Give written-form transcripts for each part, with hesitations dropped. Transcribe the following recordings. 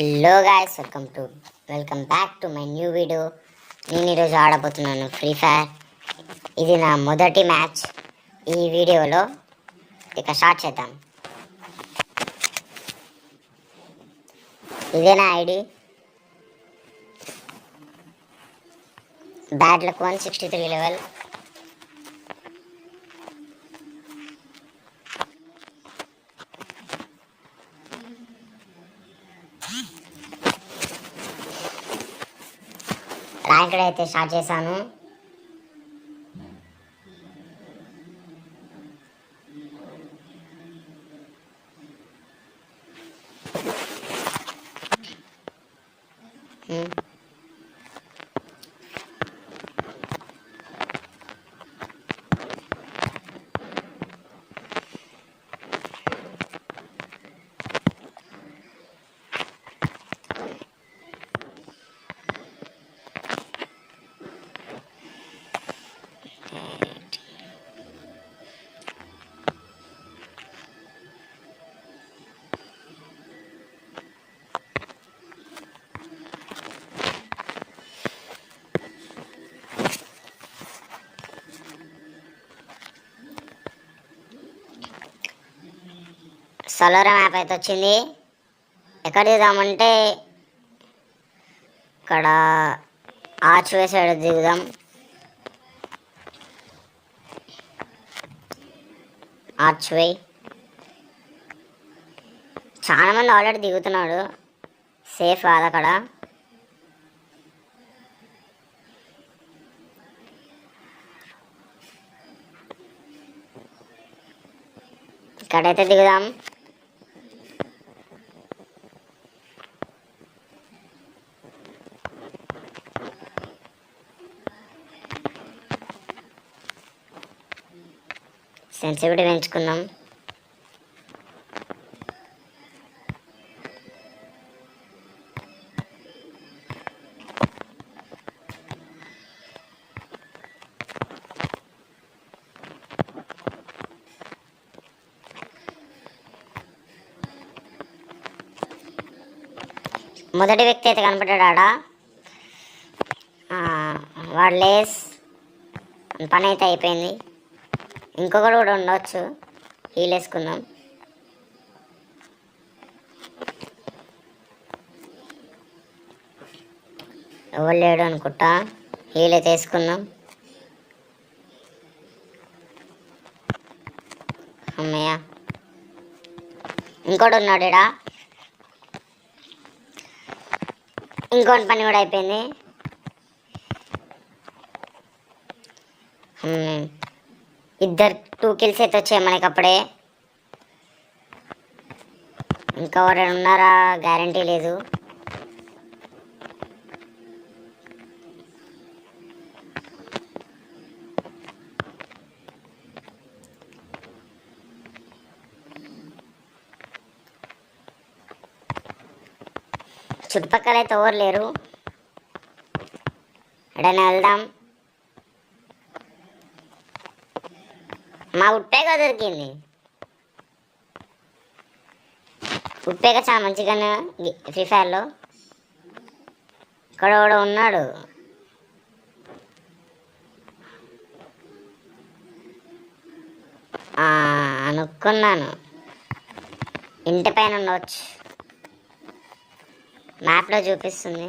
Hello guys, welcome back to my new video. నేను ఈరోజు ఆడబోతున్నాను free fire. ఇది నా మొదటి మ్యాచ్. ఈ వీడియోలో ఇక స్టార్ట్ చేద్దాం. ఇదే నా ID. Bad luck 163 level. Ranked అయితే స్టార్ట్ చేశాను. సలోరా మ్యాప్ అయితే వచ్చింది. ఎక్కడ దిగుదామంటే ఇక్కడ ఆర్చ్వే సైడ్ దిగుదాం. ఆర్చ్వే చాలా మంది ఆల్రెడీ దిగుతున్నాడు. సేఫ్ కాదు అక్కడ. ఇక్కడైతే దిగుదాం. సెన్సిటివిటీ పెంచుకుందాం. మొదటి వ్యక్తి అయితే కనపడ్డాడా, వాడు లేస్ పని అయితే అయిపోయింది. ఇంకొకటి కూడా ఉండవచ్చు. హీల్ వేసుకుందాం. ఎవరు లేడు అనుకుంటా. హీల్ అయితే వేసుకుందాం. అమ్మయ్య, ఇంకోటి ఉన్నాడు ఇడా. ఇంకోటి పని కూడా అయిపోయింది. ఇద్దరు 2 కిల్స్ అయితే వచ్చాయి మనకి అప్పుడే. ఇంకా ఎవరైనా ఉన్నారా గ్యారంటీ లేదు. చుట్టుపక్కల అయితే ఎవరు లేరు. ఎడైనా వెళ్దాం. మా ఉప్పేగా దొరికింది. ఉప్పేగా చాలా మంచిగానే ఫ్రీ ఫైర్లో. ఇక్కడ కూడా ఉన్నాడు. అనుకున్నాను ఇంటి పైన ఉండవచ్చు. మ్యాప్లో చూపిస్తుంది.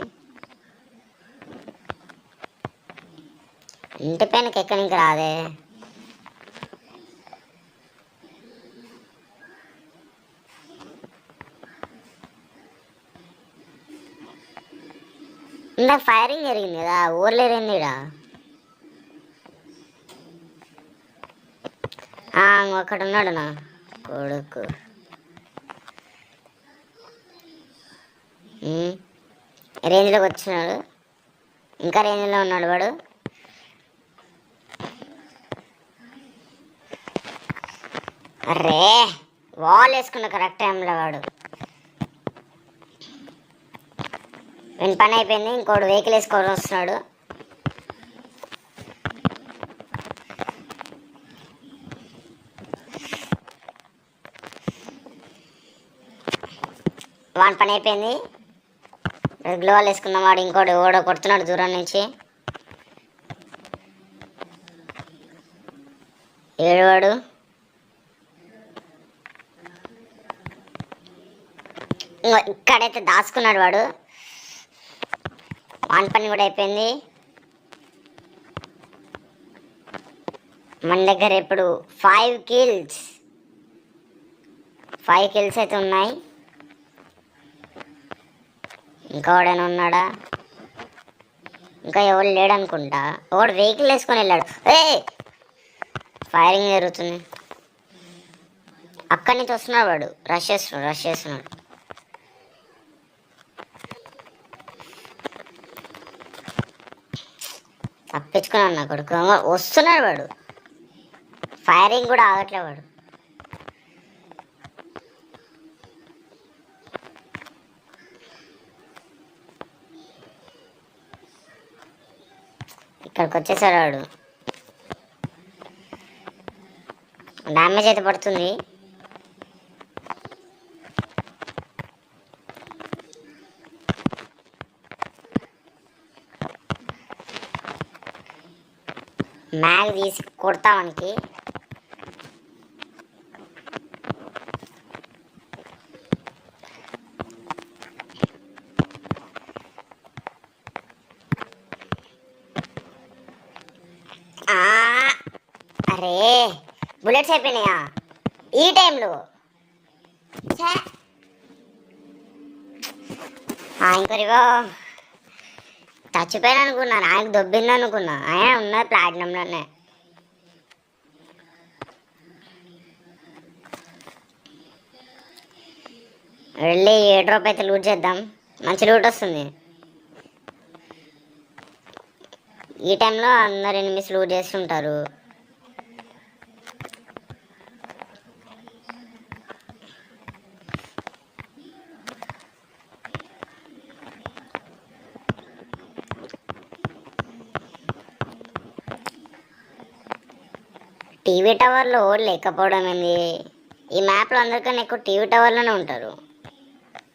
ఇంటి పైనకి ఎక్కడికి రాదే. ఇందాక ఫైరింగ్ జరిగింది కదా, ఊర్లేరేంది ఇడా. ఇంకొకటి ఉన్నాడు నా కొడుకు. రేంజ్లోకి వచ్చినాడు. ఇంకా రేంజ్లో ఉన్నాడు వాడు. అరే, వాల్ వేసుకున్న కరెక్ట్ టైంలో వాడు. వీని పని అయిపోయింది. ఇంకోటి వెహికల్ వేసుకొని వస్తున్నాడు. వాని పని అయిపోయింది. గ్లోవాల్ వేసుకున్న వాడు ఇంకోటి ఓడ కొడుతున్నాడు దూరం నుంచి. ఏడువాడు ఇక్కడైతే దాచుకున్నాడు వాడు. వాన్ పని కూడా అయిపోయింది. మన దగ్గర ఇప్పుడు 5 కిల్స్ అయితే ఉన్నాయి. ఇంకా ఎవడైనా ఉన్నాడా? ఇంకా ఎవరు లేడనుకుంటా. ఒకడు వెహికల్ వేసుకొని వెళ్ళాడు. ఫైరింగ్ జరుగుతుంది. అక్కడి నుంచి వస్తున్నాడు వాడు. రష్ చేస్తున్నాడు. తప్పించుకున్నాడు నా కొడుకు. వస్తున్నాడు వాడు. ఫైరింగ్ కూడా ఆగట్లే వాడు. ఇక్కడికి వచ్చేసాడు వాడు. డ్యామేజ్ అయితే పడుతుంది. మ్యాగ్ తీసి కొడతా మనకి. అరే బుల్లెట్స్ అయిపోయినాయా ఈ టైంలో? ఇంకరివో చచ్చిపోయాను అనుకున్నాను. ఆయనకు దొబ్బింది అనుకున్నా. ఆయన ఉన్నది ప్లాటినంలోనే. వెళ్ళి ఏ డ్రాప్ అయితే లూట్ చేద్దాం. మంచి లూట్ వస్తుంది. ఈ టైంలో అందరు ఎనిమిస్ లూట్ చేస్తుంటారు. టీవీ టవర్లో లేకపోవడం ఏంది? ఈ మ్యాప్లో అందరికన్నా ఎక్కువ టీవీ టవర్లోనే ఉంటారు.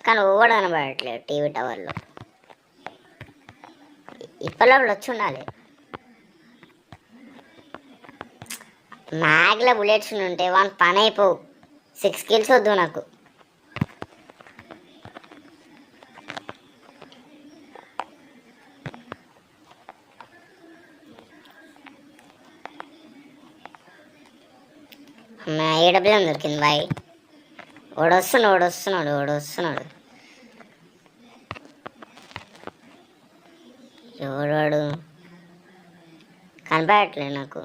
కానీ ఓవర్ కనబడట్లేదు టీవీ టవర్లో. ఇప్పట్లో వచ్చి ఉండాలి. మ్యాగ్లో బుల్లెట్స్ ఉంటే వన్ పని అయిపోవు. 6 కిల్స్ వద్దు నాకు. ఏడబ్ల్యూఎం దొరికింది బాయ్. ఓడొస్తున్నాడు. ఎవడు కనపడట్లేదు నాకు.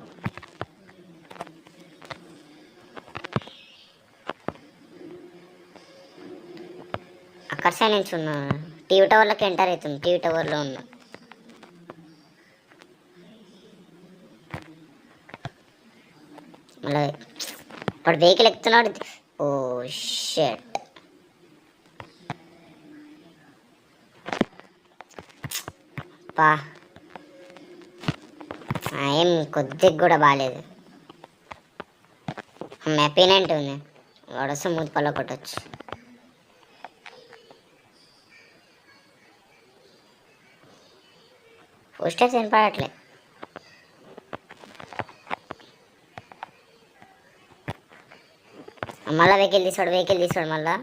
అక్కడ సైడ్ నుంచి ఉన్నా. టీవీ టవర్లోకి ఎంటర్ అవుతుంది. టీవీ టవర్లో ఉన్నా. మళ్ళీ వాడు వెహికల్ ఎక్కుతున్నాడు. ఓ షట్. పా ఏం కొద్దిగా కూడా బాగాలేదు. మెపీనెంట్ ఉంది. వాడు వస్తే మూతి పళ్ళ కొట్టచ్చు. ఫుల్ స్టెప్స్ వినపడట్లే. మళ్ళీ వెహికల్ తీసాడు మళ్ళా.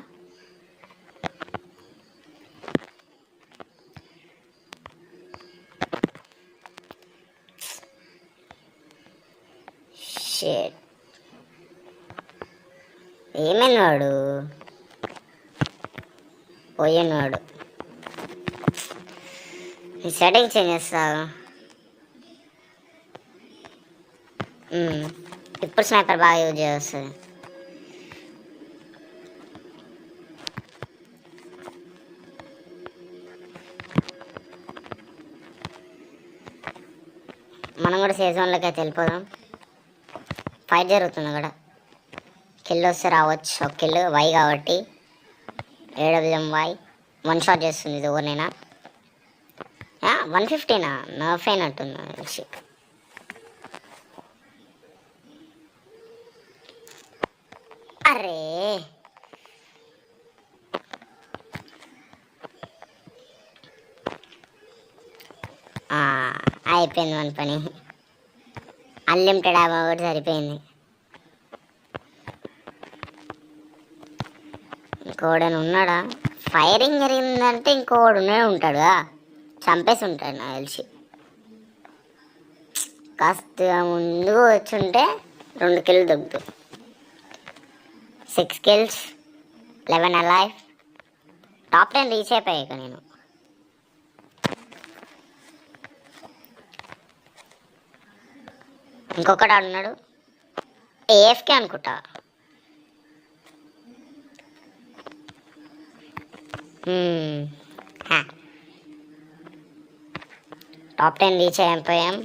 షేట్ ఏమైంది వాడు? పోయాను వాడు. సెట్టింగ్ చేంజ్ చేస్తావు. ఇప్పుడు స్నైపర్ బాగా యూజ్ చేస్తుంది. మనం కూడా సీజన్లోకి అయితే వెళ్ళిపోదాం. ఫైట్ జరుగుతుంది అక్కడ. కిల్ వస్తే రావచ్చు. ఒక కిల్ వై కాబట్టి ఏడబ్ల్యూఎం వై 1 షాట్ చేస్తుంది. ఇది ఎవరినైనా 150నా నర్ఫ్ అయినట్టుంది తెలిసి. అరే అయిపోయింది మన పని. అన్లిమిటెడ్ యాభై ఒకటి సరిపోయింది. ఇంకోడని ఉన్నాడా? ఫైరింగ్ జరిగిందంటే ఇంకోడు ఉంటాడుగా, చంపేసి ఉంటాడు నాకు తెలిసి. కాస్త ముందు వచ్చుంటే 2 కిల్లు దొరుకుతాయి. 6 కిల్స్, 11 అలైవ్. టాప్ 10 రీచ్ అయిపోయాక నేను. ఇంకొకటి ఆడున్నాడు, ఏఎఫ్కే అనుకుంటా. టాప్ 10 రీచ్ అయిపోయాం.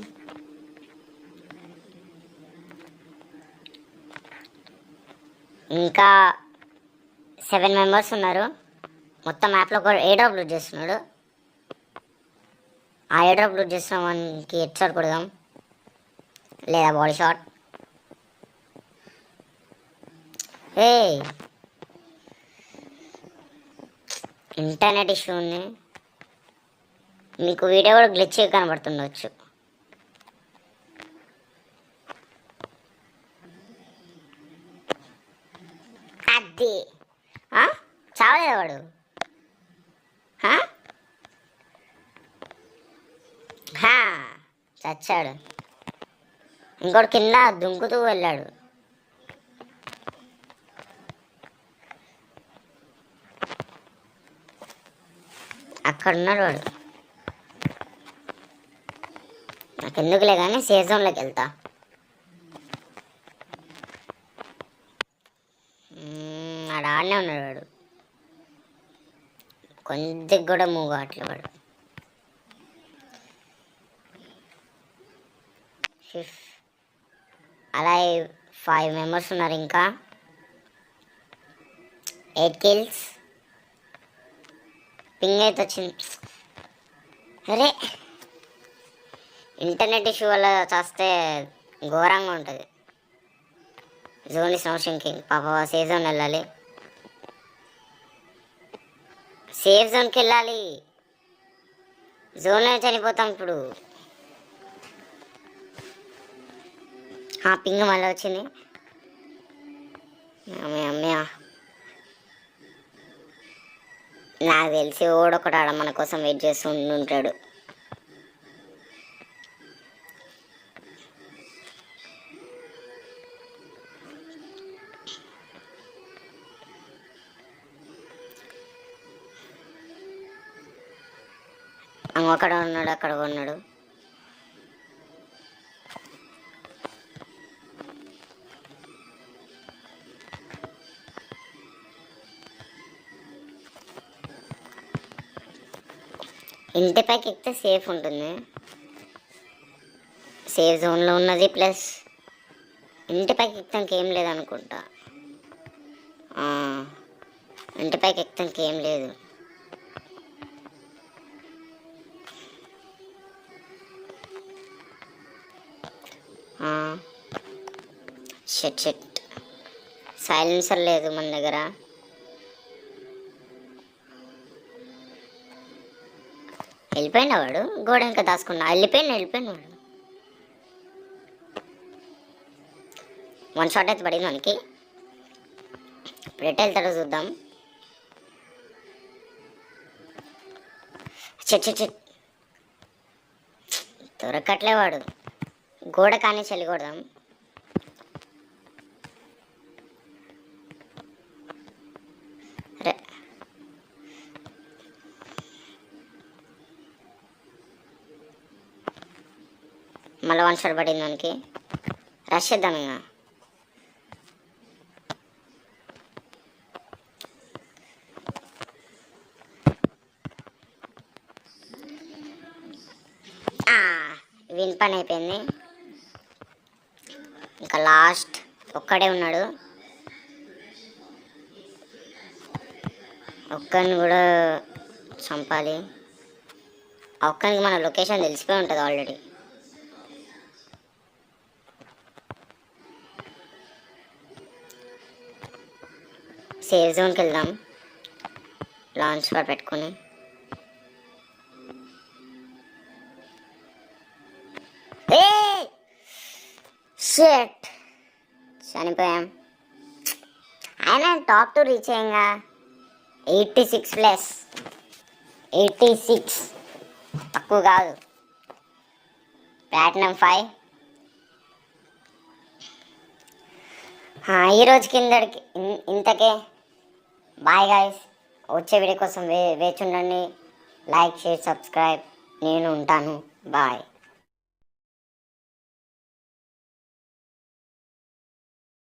ఇంకా 7 మెంబర్స్ ఉన్నారు. మొత్తం మ్యాప్లో ఒక ఎయిర్డ్రాప్ లూట్ చేస్తున్నాడు. ఆ ఎయిర్డ్రాప్ లూట్ చేస్తున్న మనకి హెడ్ షాట్ కొడదాం, లేదా బాడీ షాట్. ఇంటర్నెట్ ఇష్యూ ఉంది. మీకు వీడియో కూడా గ్లిచ్ కనబడుతుండవచ్చు. అది చావలేదు వాడు. చచ్చాడు. ఇంకోటి కింద దుంకుతూ వెళ్ళాడు. అక్కడ ఉన్నాడు వాడు. నాకు ఎందుకులే కానీ సేఫ్ జోన్లోకి వెళ్తా. ఆడనే ఉన్నాడు వాడు. కొంచెం కూడా మూవ్ కావట్లే వాడు. అలా 5 మెంబర్స్ ఉన్నారు. ఇంకా 8 కిల్స్. పింగ్ అయితే వచ్చింది. అరే ఇంటర్నెట్ ఇష్యూ వల్ల చేస్తే ఘోరంగా ఉంటుంది. Zone is no sinking. పాప సేఫ్ జోన్ వెళ్ళాలి. సేఫ్ జోన్కి వెళ్ళాలి. జోన్లో చనిపోతాం ఇప్పుడు. పింగ్ మళ్ళీ వచ్చింది. అమ్మయ్య, నాకు తెలిసి ఓడొకటి ఆడ మన కోసం వెయిట్ చేస్తూ ఉంటాడు. అక్కడ ఉన్నాడు, అక్కడ ఉన్నాడు. ఇంటి పైకి ఎక్కితే సేఫ్ ఉంటుంది. సేఫ్ జోన్లో ఉన్నది, ప్లస్ ఇంటి పైకి ఎక్కితే ఏం లేదనుకుంటా. ఇంటి పైకి ఎక్కితే ఏం లేదు. షెట్ సైలెన్సర్ లేదు మన దగ్గర. వెళ్ళిపోయినా వాడు. గోడ ఇంకా దాచుకున్నా. వెళ్ళిపోయిన వాడు. 1 షాట్ అయితే పడింది మనకి. ఇప్పుడు ఎట్ట వెళ్తాడో చూద్దాం. చెట్ దొరకట్లే వాడు. గోడ కానీ చెల్లికొడదాం. మళ్ళీ 1 షాట్ పడింది మనకి. రష్ చేద్దాం ఇంకా. విన్ పని అయిపోయింది. ఇంకా లాస్ట్ ఒక్కడే ఉన్నాడు. ఒక్కరిని కూడా చంపాలి. ఒక్కరికి మన లొకేషన్ తెలిసిపోయి ఉంటుంది ఆల్రెడీ. సేఫ్ జోన్కి వెళ్దాం లాంచ్ ప్యాడ్ పెట్టుకొని. షిట్, చనిపోయాం. అయినా టాప్ 2 రీచ్ అయ్యంగా. 86 ప్లస్ 86 తక్కువ కాదు. ప్లాటినం 5. ఈరోజు కిందకి ఇంతకే. Bye guys. వచ్చే వీడియో కోసం వేచి ఉండండి. Like, share, subscribe. నేను ఉంటాను. బాయ్.